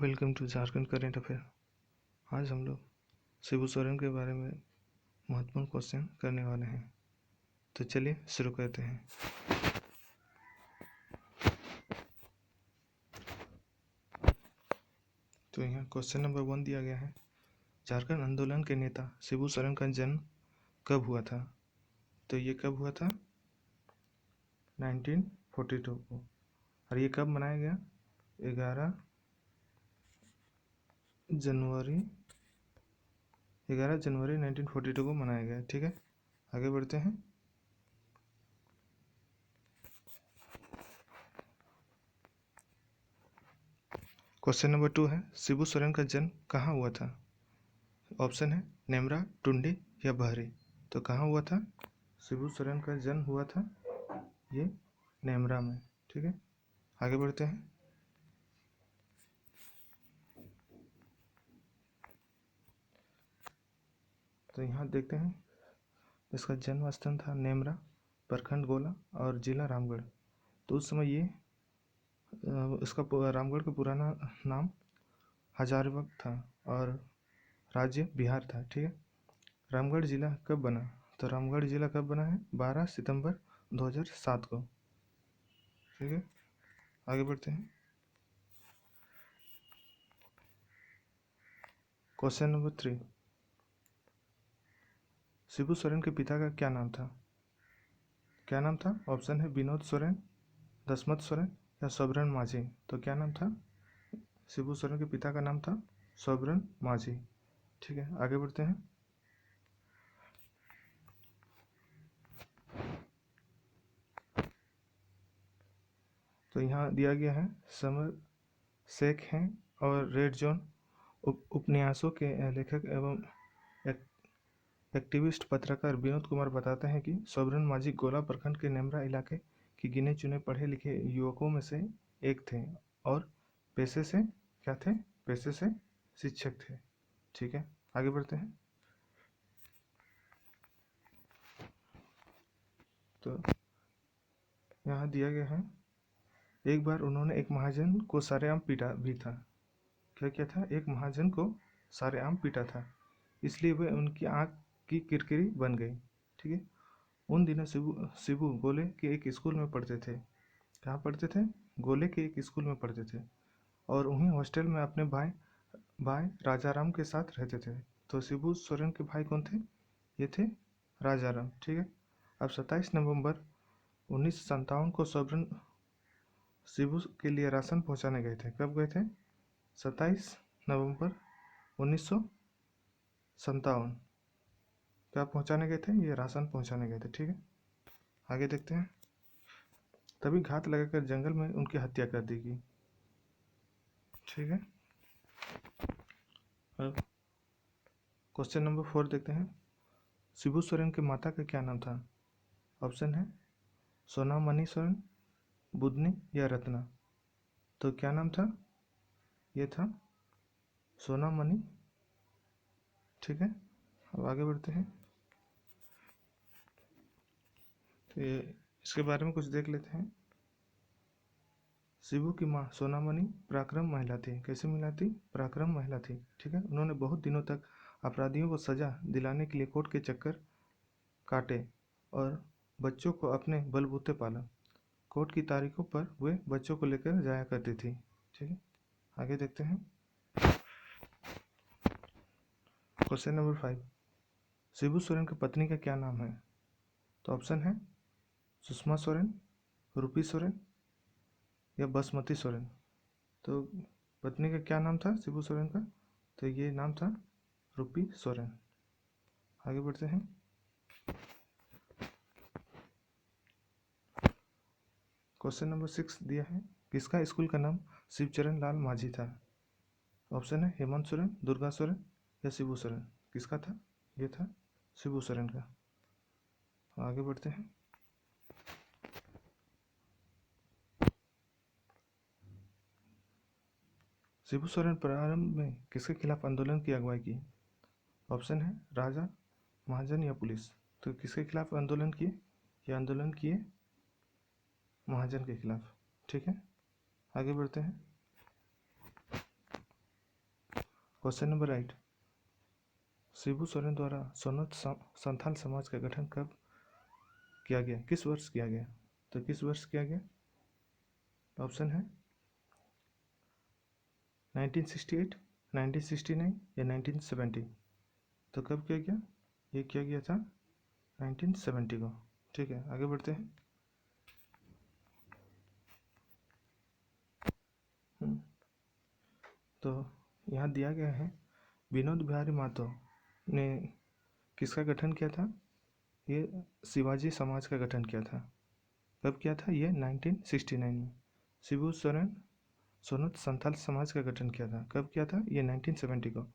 Welcome to Jharkhand current affair. आज हम लोग शिबू सोरेन के बारे में महत्वपूर्ण क्वेश्चन करने वाले हैं, तो चलिए शुरू करते हैं। तो यहाँ क्वेश्चन नंबर 1 दिया गया है, झारखंड आंदोलन के नेता शिबू सोरेन का जन्म कब हुआ था? तो ये कब हुआ था? 1942 को। और ये कब मनाया गया? 11 जनवरी 1942 को मनाया गया। ठीक है, आगे बढ़ते हैं। क्वेश्चन नंबर 2 है, शिबू सोरेन का जन्म कहाँ हुआ था? ऑप्शन है नेमरा, टुंडी या बहरी। तो कहाँ हुआ था? शिबू सोरेन का जन्म हुआ था ये नेमरा में। ठीक है, आगे बढ़ते हैं। तो यहाँ देखते हैं, इसका जन्म स्थान था नेमरा, प्रखंड गोला और जिला रामगढ़। तो उस समय ये इसका रामगढ़ का पुराना नाम हजारीबाग था और राज्य बिहार था। ठीक है, रामगढ़ जिला कब बना? तो रामगढ़ जिला कब बना है? 12 सितंबर 2007 को। ठीक है, आगे बढ़ते हैं। क्वेश्चन नंबर 3, शिबू सोरेन के पिता का क्या नाम था? क्या नाम था? ऑप्शन है विनोद सोरेन, दशमत सोरेन या सोबरन माझी। तो क्या नाम था? शिबू सोरेन के पिता का नाम था सोबरन माझी। ठीक है, आगे बढ़ते हैं। तो यहाँ दिया गया है, समर शेख हैं और रेड जोन उपन्यासों के लेखक एवं एक्टिविस्ट पत्रकार विनोद कुमार बताते हैं कि सोबरन माझी गोला प्रखंड के नेमरा इलाके के गिने चुने पढ़े लिखे युवकों में से एक थे और पेशे से क्या थे? पेशे से शिक्षक थे। ठीक है, आगे बढ़ते हैं। तो यहाँ दिया गया है, एक बार उन्होंने एक महाजन को सरेआम पीटा भी था। क्या किया था? एक महाजन को सरेआम पीटा था, इसलिए वह उनकी आँख की किरकिरी बन गई। ठीक है, उन दिनों शिबू गोले के एक स्कूल में पढ़ते थे। कहाँ पढ़ते थे? गोले के एक स्कूल में पढ़ते थे और उन्हीं हॉस्टल में अपने भाई राजाराम के साथ रहते थे। तो शिबू सोरेन के भाई कौन थे? ये थे राजाराम। ठीक है, अब 27 नवंबर 1957 को सोबरन शिबू के लिए राशन पहुंचाने गए थे। कब गए थे? 27 नवंबर 1957। क्या पहुंचाने गए थे? ये राशन पहुंचाने गए थे। ठीक है, आगे देखते हैं। तभी घात लगाकर जंगल में उनकी हत्या कर दी गई। ठीक है, अब क्वेश्चन नंबर 4 देखते हैं, शिबू सोरेन के माता का क्या नाम था? ऑप्शन है सोनामणि सोरेन, बुधनी या रत्ना। तो क्या नाम था? ये था सोनामणि। ठीक है, अब आगे बढ़ते हैं। तो इसके बारे में कुछ देख लेते हैं। शिबू की माँ सोनामणि पराक्रम महिला थी। कैसी महिला थी? पराक्रम महिला थी। ठीक है, उन्होंने बहुत दिनों तक अपराधियों को सजा दिलाने के लिए कोर्ट के चक्कर काटे और बच्चों को अपने बलबूते पाला। कोर्ट की तारीखों पर वे बच्चों को लेकर जाया करती थी। ठीक है, आगे देखते हैं। क्वेश्चन नंबर 5, शिबू सोरेन की पत्नी का क्या नाम है? तो ऑप्शन है सुषमा सोरेन, रूपी सोरेन या बासमती सोरेन। तो पत्नी का क्या नाम था शिबू सोरेन का? तो ये नाम था रूपी सोरेन। आगे बढ़ते हैं। क्वेश्चन नंबर 6 दिया है, किसका स्कूल का नाम शिवचरण लाल माझी था? ऑप्शन है हेमंत सोरेन, दुर्गा सोरेन या शिबू सोरेन। किसका था? ये था शिबू सोरेन का। आगे बढ़ते हैं। शिबू सोरेन प्रारंभ में किसके खिलाफ आंदोलन की अगुवाई की? ऑप्शन है राजा, महाजन या पुलिस। तो किसके खिलाफ आंदोलन किए? ये आंदोलन किए महाजन के खिलाफ। ठीक है, आगे बढ़ते हैं। क्वेश्चन नंबर 8, शिबू सोरेन द्वारा सोनत संथाल समाज का गठन कब किया गया, किस वर्ष किया गया? तो किस वर्ष किया गया? ऑप्शन है 1968, 1969 या 1970। तो कब किया गया? ये किया गया था 1970 को। ठीक है, आगे बढ़ते हैं। तो यहाँ दिया गया है, विनोद बिहारी महतो ने किसका गठन किया था? ये शिवाजी समाज का गठन किया था। कब किया था? ये 1969 में। शिबू सोरेन सोनत संथाल समाज का गठन किया था। कब किया था? ये 1970 को।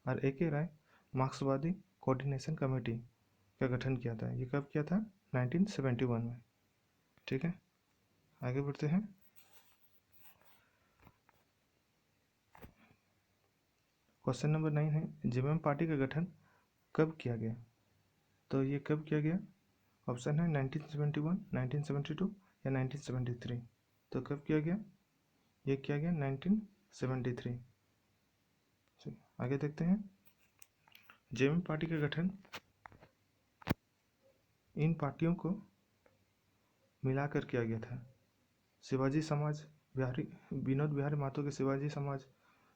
और ए.के. राय मार्क्सवादी कोऑर्डिनेशन कमेटी का गठन किया था। ये कब किया था? 1971 में। ठीक है, आगे बढ़ते हैं। क्वेश्चन नंबर 9 है, जेएमएम पार्टी का गठन कब किया गया? तो ये कब किया गया? ऑप्शन है 1971, 1972 या 1973। तो कब किया गया? ये किया गया 1973। आगे देखते हैं। जेएमएम पार्टी का गठन इन पार्टियों को मिलाकर किया गया था। शिवाजी समाज, विनोद बिहारी महतो के शिवाजी समाज,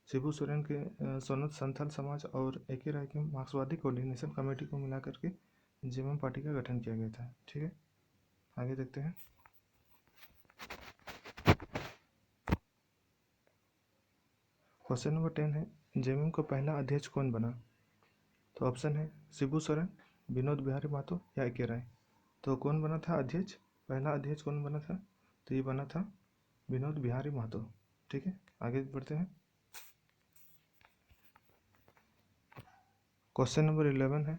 शिबू सोरेन के सोनत संथाल समाज और ए.के. राय के मार्क्सवादी कोऑर्डिनेशन कमेटी को मिलाकर के जेएमएम पार्टी का गठन किया गया था। ठीक है, आगे देखते हैं। क्वेश्चन नंबर 10 है, जेएमएम का पहला अध्यक्ष कौन बना? तो ऑप्शन है शिबू सोरेन, विनोद बिहारी महतो या ए.के. राय। तो कौन बना था अध्यक्ष? पहला अध्यक्ष कौन बना था? तो ये बना था विनोद बिहारी महतो। ठीक है, आगे बढ़ते हैं। क्वेश्चन नंबर 11 है,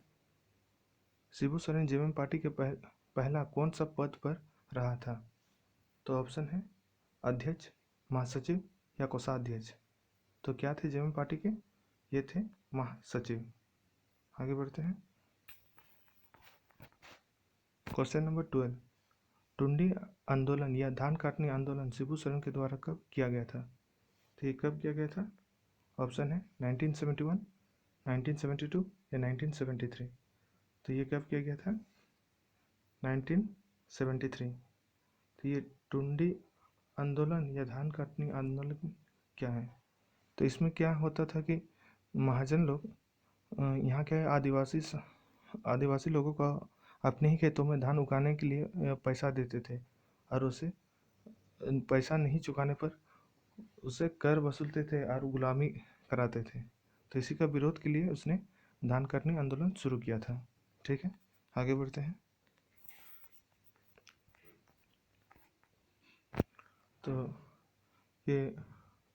शिबू सोरेन जेएमएम पार्टी के पहला कौन सा पद पर रहा था? तो ऑप्शन है अध्यक्ष, महासचिव या कोषाध्यक्ष। तो क्या थे जेएमएम पार्टी के? ये थे महासचिव। आगे बढ़ते हैं। क्वेश्चन नंबर 12, टुंडी आंदोलन या धान काटने आंदोलन शिबू सोरेन के द्वारा कब किया गया था? तो ये कब किया गया था? ऑप्शन है 1971, 1972 या 1973। तो ये कब किया गया था? 1973। तो ये टुंडी आंदोलन या धान काटने आंदोलन क्या है? तो इसमें क्या होता था कि महाजन लोग यहाँ के आदिवासी लोगों का अपने ही खेतों में धान उगाने के लिए पैसा देते थे, और उसे पैसा नहीं चुकाने पर उससे कर वसूलते थे और गुलामी कराते थे। तो इसी का विरोध के लिए उसने धान काटने आंदोलन शुरू किया था। ठीक है, आगे बढ़ते हैं। तो ये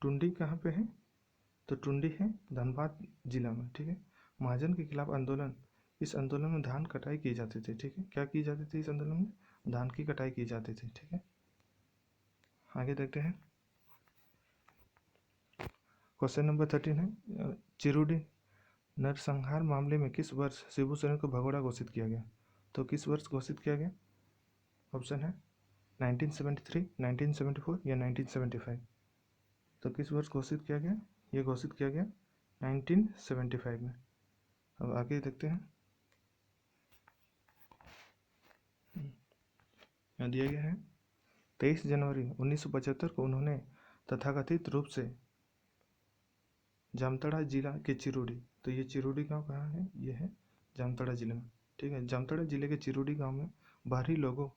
टुंडी कहाँ पे है? तो टुंडी है धनबाद जिला में। ठीक है, महाजन के खिलाफ आंदोलन, इस आंदोलन में धान कटाई की जाती थी। ठीक है, क्या की जाती थी इस आंदोलन में? धान की कटाई की जाती थी। ठीक है, आगे देखते हैं। क्वेश्चन नंबर 13 है, चिरुडी नरसंहार मामले में किस वर्ष शिबू सोरेन को भगोड़ा घोषित किया गया? तो किस वर्ष घोषित किया गया? ऑप्शन है 1973, 1974 या 1975। तो किस वर्ष घोषित किया गया? ये घोषित किया गया 1975 में। अब आगे देखते हैं। यहाँ दिया गया है 23 जनवरी 1975 को उन्होंने तथाकथित रूप से जामताड़ा जिला के चिरुडी, तो ये चिरुडी गांव कहाँ है? ये है जामताड़ा जिले में। ठीक है, जामताड़ा जिले के चिरुडी गांव में बाहरी लोगों,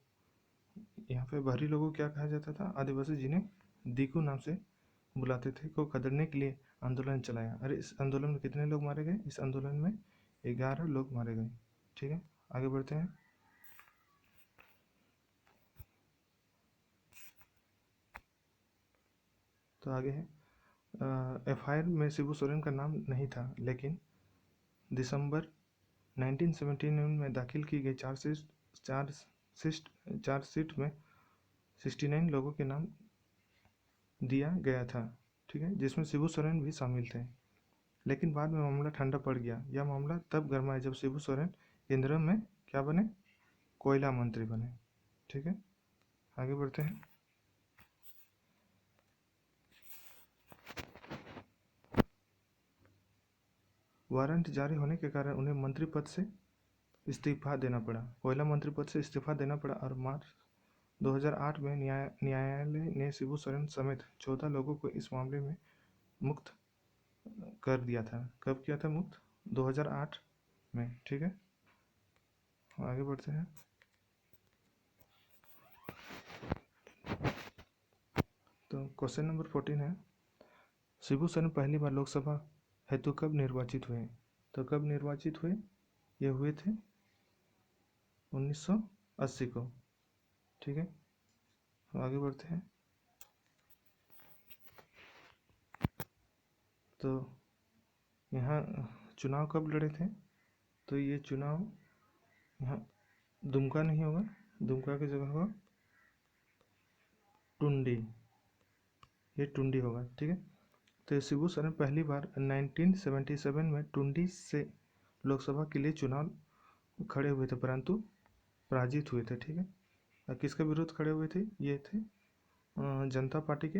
यहाँ पे बाहरी लोगों क्या कहा जाता था? आदिवासी, जिन्हें दीकू नाम से बुलाते थे, को खदेड़ने के लिए आंदोलन चलाया। अरे इस आंदोलन में कितने लोग मारे गए? इस आंदोलन में 11 लोग मारे गए। ठीक है, आगे बढ़ते हैं। तो आगे है, एफआईआर में शिबू सोरेन का नाम नहीं था, लेकिन दिसंबर 1979 में दाखिल की गई चार्जशीट में 69 लोगों के नाम दिया गया था। ठीक है, जिसमें शिबू सोरेन भी शामिल थे। लेकिन बाद में मामला ठंडा पड़ गया। यह मामला तब गरमाया जब शिबू सोरेन केंद्र में क्या बने? कोयला मंत्री बने। ठीक है, आगे बढ़ते हैं। वारंट जारी होने के कारण उन्हें मंत्री पद से इस्तीफा देना पड़ा। कोयला मंत्री पद से इस्तीफा देना पड़ा और मार्च 2008 में न्यायालय ने शिबू सोरेन समेत 14 लोगों को इस मामले में मुक्त कर दिया था। कब किया था मुक्त? 2008 में। ठीक है, आगे बढ़ते हैं। तो क्वेश्चन नंबर 14 है, शिबू सोरेन पहली बार लोकसभा हेतु कब निर्वाचित हुए? तो कब निर्वाचित हुए? ये हुए थे 1980 को। ठीक है, आगे बढ़ते हैं। तो यहाँ चुनाव कब लड़े थे? तो ये चुनाव यहाँ दुमका नहीं होगा, दुमका की जगह होगा टुंडी, ये टुंडी होगा। ठीक है, तो शिबू सोरेन पहली बार 1977 में टुंडी से लोकसभा के लिए चुनाव खड़े हुए थे, परंतु पराजित हुए थे। ठीक है, और किसके विरुद्ध खड़े हुए थे? ये थे जनता पार्टी के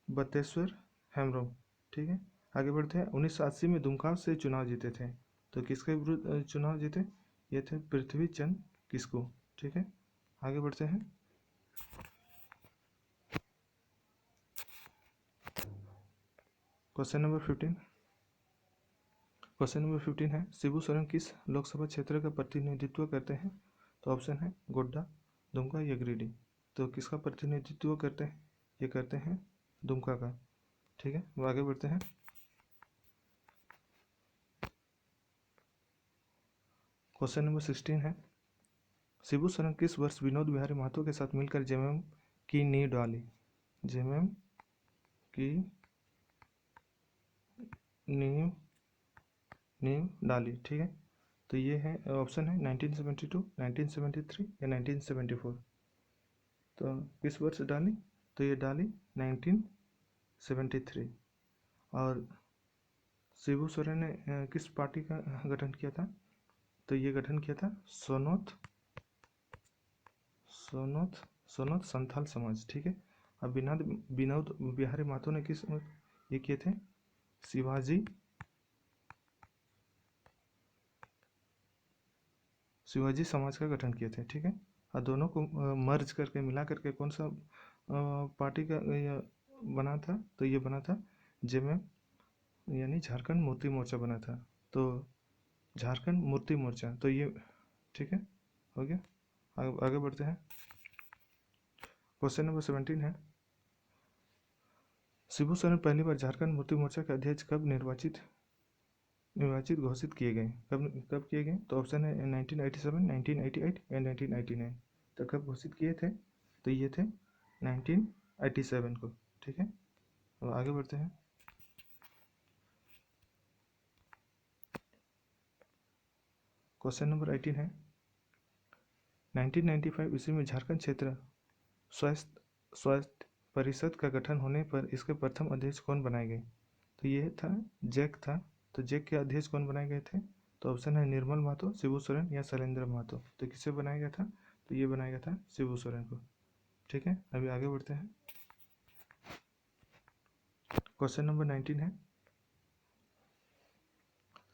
बतेश्वर हेम्ब्रम। ठीक है, आगे बढ़ते हैं। 1980 में दुमका से चुनाव जीते थे, तो किसके विरुद्ध चुनाव जीते? ये थे पृथ्वी चंद किस्कू। ठीक है, आगे बढ़ते हैं। Question number 15। क्वेश्चन नंबर 15 है, शिबू सोरेन किस लोकसभा क्षेत्र का प्रतिनिधित्व करते हैं? तो ऑप्शन है गोड्डा, दुमका या गिरिडीह। तो किसका प्रतिनिधित्व करते हैं? ये करते हैं दुमका का। ठीक है, वो आगे बढ़ते हैं। क्वेश्चन नंबर 16 है, शिबू सोरेन किस वर्ष विनोद बिहारी महतो के साथ मिलकर जेएमएम की नींव डाली? जेएमएम की नींव डाली। ठीक है, तो ये है ऑप्शन है 1972, 1973 या 1974। तो किस वर्ष डाली? तो ये डाली 1973। और शिबू सोरेन ने किस पार्टी का गठन किया था? तो ये गठन किया था सोनोत संथाल समाज। ठीक है, अब विनोद बिहारी महतो ने किस ये किए थे? शिवाजी समाज का गठन किए थे। ठीक है, और दोनों को मर्ज करके मिला करके कौन सा पार्टी का बना था? तो ये बना था जेएमएम, यानी झारखंड मूर्ति मोर्चा बना था। तो झारखंड मूर्ति मोर्चा, तो ये ठीक है, हो गया। आगे बढ़ते हैं। क्वेश्चन नंबर 17 है, शिबू सोरेन पहली बार झारखंड मूर्ति मोर्चा के अध्यक्ष कब निर्वाचित घोषित किए गए? कब किए गए? तो ऑप्शन है 1987, 1988 या 1989। तो कब घोषित किए थे? तो ये थे 1987 को। ठीक है, तो आगे बढ़ते हैं। क्वेश्चन नंबर 18 है, 1995 ईस्वी में झारखंड क्षेत्र स्वास्थ्य परिषद का गठन होने पर इसके प्रथम अध्यक्ष कौन बनाए गए? तो ये था जैक था। तो जैक के अध्यक्ष कौन बनाए गए थे? तो ऑप्शन है निर्मल महतो, शिबू सोरेन या शैलेंद्र महतो। तो किसे बनाया गया था? तो ये बनाया गया था शिबू सोरेन को। ठीक है, अभी आगे बढ़ते हैं। क्वेश्चन नंबर 19 है,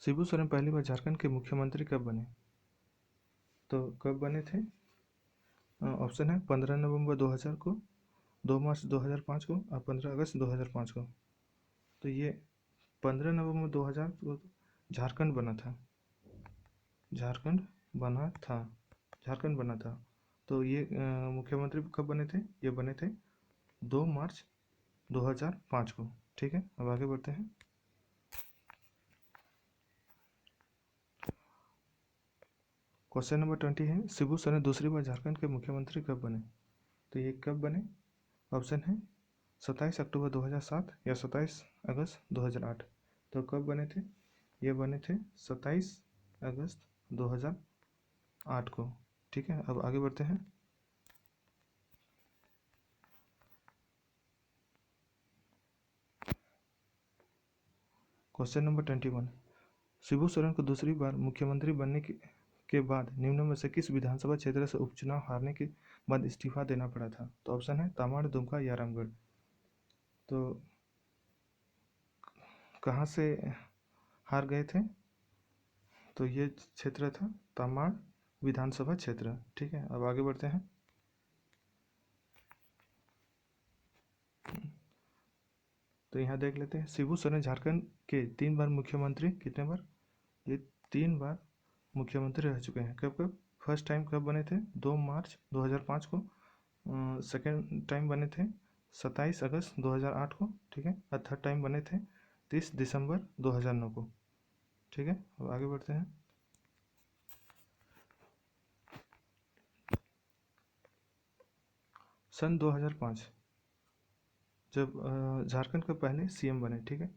शिबू सोरेन पहली बार झारखंड के मुख्यमंत्री कब बने? तो कब बने थे? ऑप्शन है 15 नवंबर 2000 को, 2 मार्च 2005 को और 15 अगस्त 2005 को। तो ये 15 नवंबर 2000 को झारखंड बना था। झारखंड बना था। तो ये मुख्यमंत्री कब बने थे? ये बने थे 2 मार्च 2005 को। ठीक है, अब आगे बढ़ते हैं। क्वेश्चन नंबर 20 है, शिबू सोरेन दूसरी बार झारखंड के मुख्यमंत्री कब बने? तो ये कब बने? ऑप्शन है 27 अक्टूबर 2007 या 27 अगस्त 2008। तो कब बने थे? ये बने थे 27 अगस्त 2008 को। ठीक है, अब आगे बढ़ते हैं। क्वेश्चन नंबर 21, शिबू सोरेन को दूसरी बार मुख्यमंत्री बनने के बाद निम्न में से किस विधानसभा क्षेत्र से उपचुनाव हारने के बाद इस्तीफा देना पड़ा था? तो ऑप्शन है तमाड़, दुमका या रामगढ़। तो कहाँ से हार गए थे। तो ये क्षेत्र था तमाड़ विधानसभा क्षेत्र। ठीक है, अब आगे बढ़ते हैं। तो यहाँ देख लेते हैं, शिबू सोरेन झारखंड के 3 बार मुख्यमंत्री, कितने बार, ये 3 बार मुख्यमंत्री रह चुके हैं। कब कब, फर्स्ट टाइम कब बने थे, 2 मार्च 2005 को। सेकेंड टाइम बने थे 27 अगस्त 2008 को। ठीक है, और थर्ड टाइम बने थे 30 दिसंबर 2009 को। ठीक है, अब आगे बढ़ते हैं। सन 2005 जब झारखंड का पहले सीएम बने, ठीक है,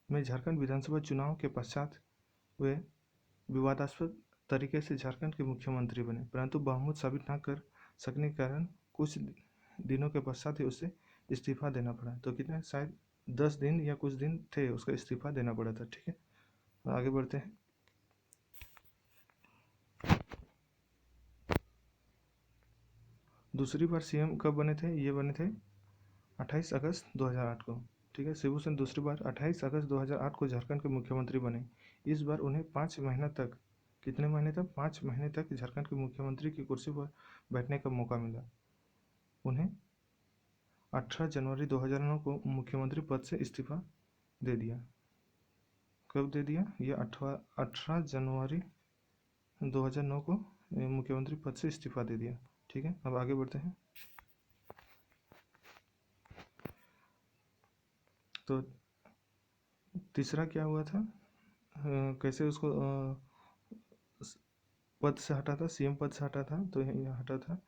में झारखंड विधानसभा चुनाव के पश्चात वे विवादास्पद तरीके से झारखंड के मुख्यमंत्री बने, परंतु बहुमत साबित न कर सकने के कारण कुछ दिनों के पश्चात ही उसे इस्तीफा देना पड़ा। तो कितने, शायद 10 दिन या कुछ दिन थे उसका इस्तीफा देना पड़ा था। ठीक है, आगे बढ़ते हैं। दूसरी बार सीएम कब बने थे, ये बने थे 28 अगस्त 2008 को। ठीक है, शिबू सोरेन दूसरी बार 28 अगस्त 2008 को झारखंड के मुख्यमंत्री बने। इस बार उन्हें 5 महीना तक, कितने महीने तक, 5 महीने तक झारखंड के मुख्यमंत्री की कुर्सी पर बैठने का मौका मिला। उन्हें 18 जनवरी 2009 को मुख्यमंत्री पद से इस्तीफा दे दिया। कब दे दिया, ये 18 जनवरी 2009 को मुख्यमंत्री पद से इस्तीफा दे दिया। ठीक है, अब आगे बढ़ते हैं। तो तीसरा क्या हुआ था, कैसे उसको पद से हटा था, सीएम पद से हटा था। तो यहाँ हटा था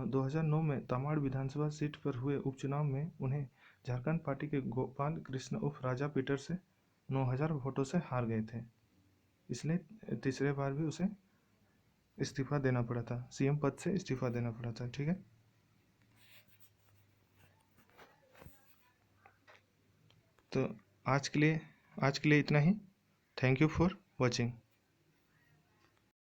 2009 में तमाड़ विधानसभा सीट पर हुए उपचुनाव में उन्हें झारखंड पार्टी के गोपाल कृष्ण उर्फ राजा पीटर से 9000 वोटों से हार गए थे। इसलिए तीसरे बार भी उसे इस्तीफा देना पड़ा था, सीएम पद से इस्तीफा देना पड़ा था। ठीक है, तो आज के लिए इतना ही। Thank you for watching.